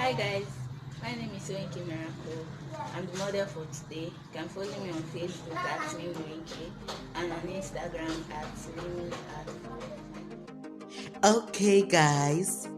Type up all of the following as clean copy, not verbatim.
Hi guys, my name is Mink. I'm the model for today. You can follow me on Facebook at Mink and on Instagram at Mink. Okay guys,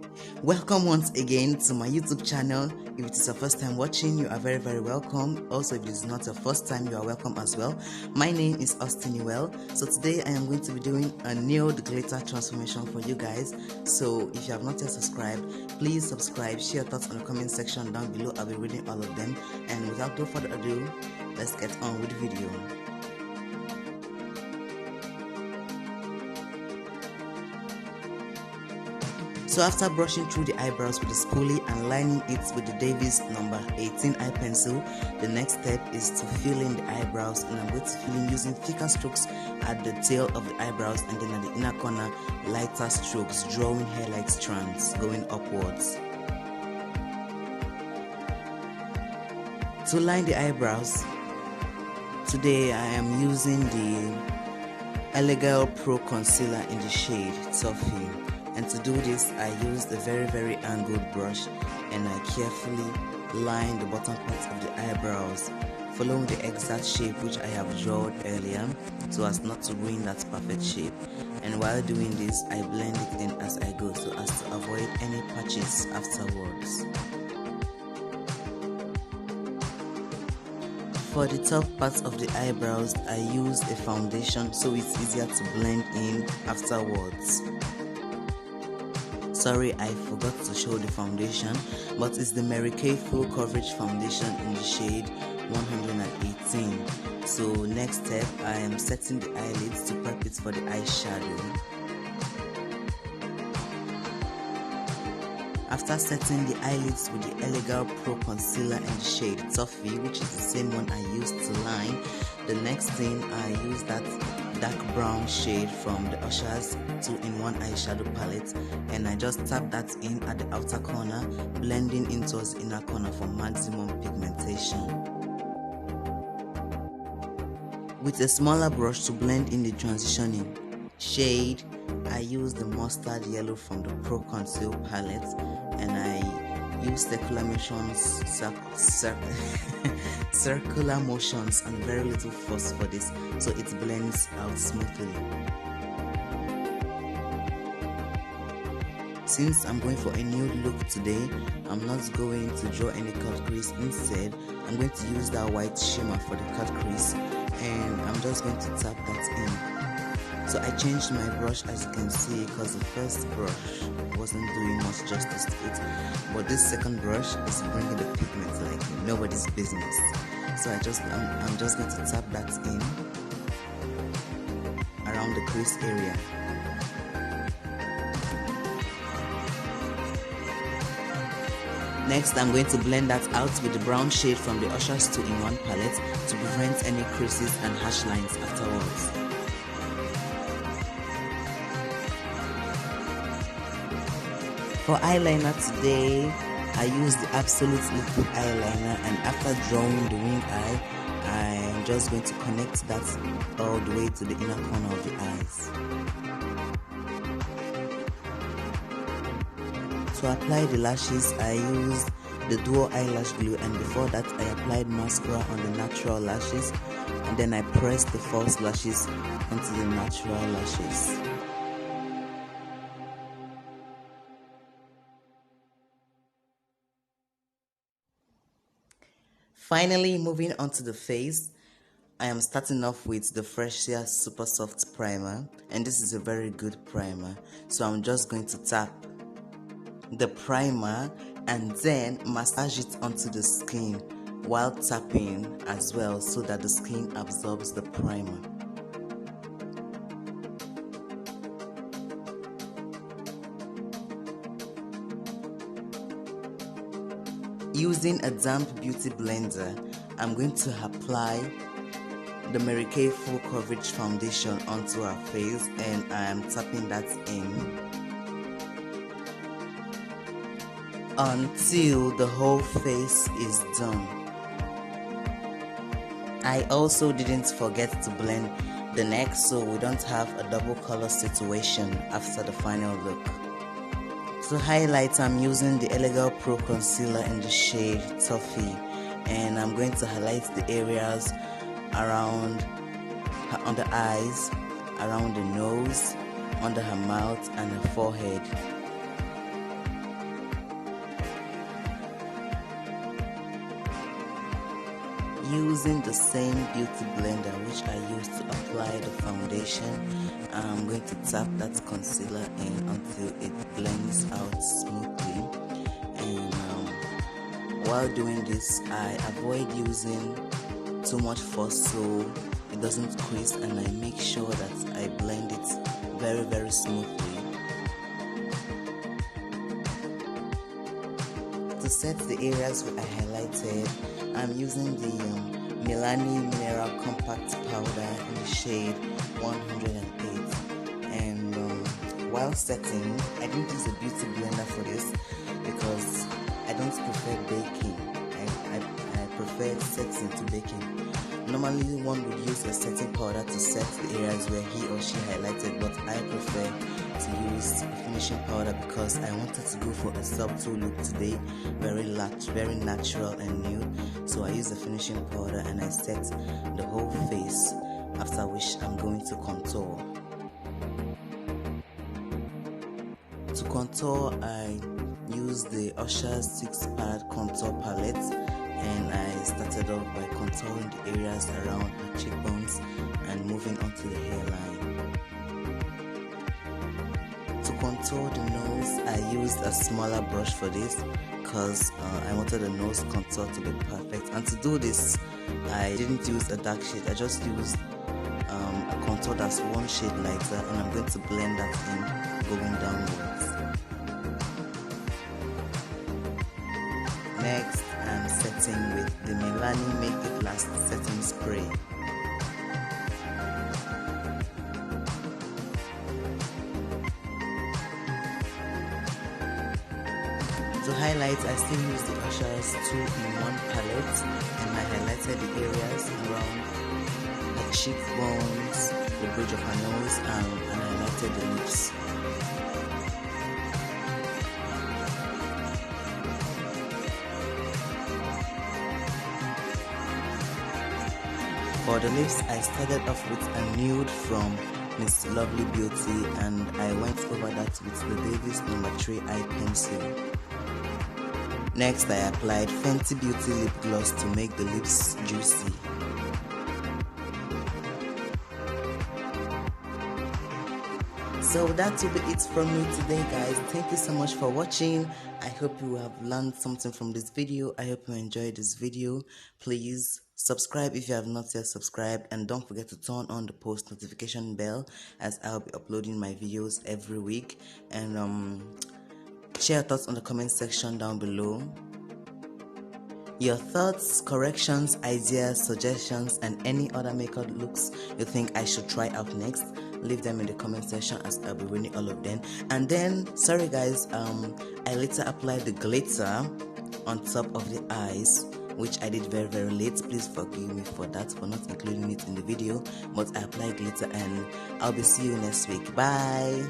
welcome once again to my YouTube channel. If it is your first time watching, you are very welcome. Also, if it is not your first time, you are welcome as well. My name is Austine Nuel. So today I am going to be doing a nude glitter transformation for you guys. So if you have not yet subscribed, please subscribe, share your thoughts on the comment section down below. I'll be reading all of them. And without no further ado, let's get on with the video. So after brushing through the eyebrows with the spoolie and lining it with the Davis number 18 eye pencil, the next step is to fill in the eyebrows, and I'm going to fill in using thicker strokes at the tail of the eyebrows, and then at the inner corner lighter strokes, drawing hair-like strands going upwards. To line the eyebrows, today I am using the Eyepencil Pro Concealer in the shade Toffee. And to do this, I used a very angled brush, and I carefully line the bottom parts of the eyebrows, following the exact shape which I have drawn earlier, so as not to ruin that perfect shape. And while doing this, I blend it in as I go, so as to avoid any patches afterwards. For the top parts of the eyebrows, I used a foundation so it's easier to blend in afterwards. Sorry, I forgot to show the foundation, but it's the Mary Kay Full Coverage Foundation in the shade 118. So next step, I am setting the eyelids to prep it for the eyeshadow. After setting the eyelids with the Eyepencil Pro Concealer in the shade Toffee, which is the same one I used to line, the next thing I use that dark brown shade from the Ushas 2-in-1 eyeshadow palette, and I just tap that in at the outer corner, blending in towards the inner corner for maximum pigmentation. With a smaller brush to blend in the transitioning shade, I use the mustard yellow from the Pro Conceal Palette, and I use circular motions, circular motions and very little force for this, so it blends out smoothly. Since I'm going for a nude look today, I'm not going to draw any cut crease. Instead, I'm going to use that white shimmer for the cut crease, and I'm just going to tap that in. So I changed my brush, as you can see, because the first brush wasn't doing much justice to it, but this second brush is bringing the pigment like nobody's business. So I'm just going to tap that in around the crease area. Next, I'm going to blend that out with the brown shade from the Ushas 2-in-1 palette to prevent any creases and harsh lines afterwards. For eyeliner today, I used the Absolute Liquid eyeliner, and after drawing the wing eye, I'm just going to connect that all the way to the inner corner of the eyes. To apply the lashes, I used the Duo Eyelash Glue, and before that I applied mascara on the natural lashes, and then I pressed the false lashes onto the natural lashes. Finally, moving on to the face, I am starting off with the Fressia Supersoft primer, and this is a very good primer. So I'm just going to tap the primer and then massage it onto the skin while tapping as well, so that the skin absorbs the primer. Using a damp beauty blender, I'm going to apply the Mary Kay Full Coverage Foundation onto our face, and I am tapping that in until the whole face is done. I also didn't forget to blend the neck, so we don't have a double color situation after the final look. To highlight, I'm using the Elegant Pro Concealer in the shade Toffee, and I'm going to highlight the areas around her under eyes, around the nose, under her mouth and her forehead. Using the same beauty blender which I used to apply the foundation, I'm going to tap that concealer in until it blends out smoothly. And while doing this, I avoid using too much force so it doesn't crease, and I make sure that I blend it very smoothly. To set the areas where I highlighted, I'm using the Milani Mineral Compact Powder in the shade 108, and while setting, I didn't use a beauty blender for this because I don't prefer baking. I prefer setting to baking. Normally one would use a setting powder to set the areas where he or she highlighted, but I prefer to use a finishing powder because I wanted to go for a subtle look today, very natural and nude. So I use a finishing powder and I set the whole face, after which I'm going to contour. To contour, I use the Ushas 6-pad Contour Palette, and I started off by contouring the areas around her cheekbones and moving on to the hairline. To contour the nose, I used a smaller brush for this because I wanted the nose contour to be perfect. And to do this, I didn't use a dark shade, I just used a contour that's one shade lighter, and I'm going to blend that in going downwards. Next, I'm setting with the Milani Make It Last setting spray. To highlight, I still use the Ushas 2-in-1 palette, and I highlighted the areas around her cheekbones, the bridge of her nose, and I highlighted the lips. For the lips, I started off with a nude from Miss Lovely Beauty, and I went over that with the Davis No. 3 Eyepencil. Next, I applied Fenty Beauty Lip Gloss to make the lips juicy. So that will be it from me today, guys. Thank you so much for watching. I hope you have learned something from this video. I hope you enjoyed this video. Please subscribe if you have not yet subscribed, and don't forget to turn on the post notification bell, as I'll be uploading my videos every week. And share your thoughts on the comment section down below. Your thoughts, corrections, ideas, suggestions, and any other makeup looks you think I should try out next, leave them in the comment section, as I'll be reading all of them. And then, sorry guys, I later applied the glitter on top of the eyes, which I did very late. Please forgive me for that, for not including it in the video, but I applied glitter, and I'll be seeing you next week. Bye.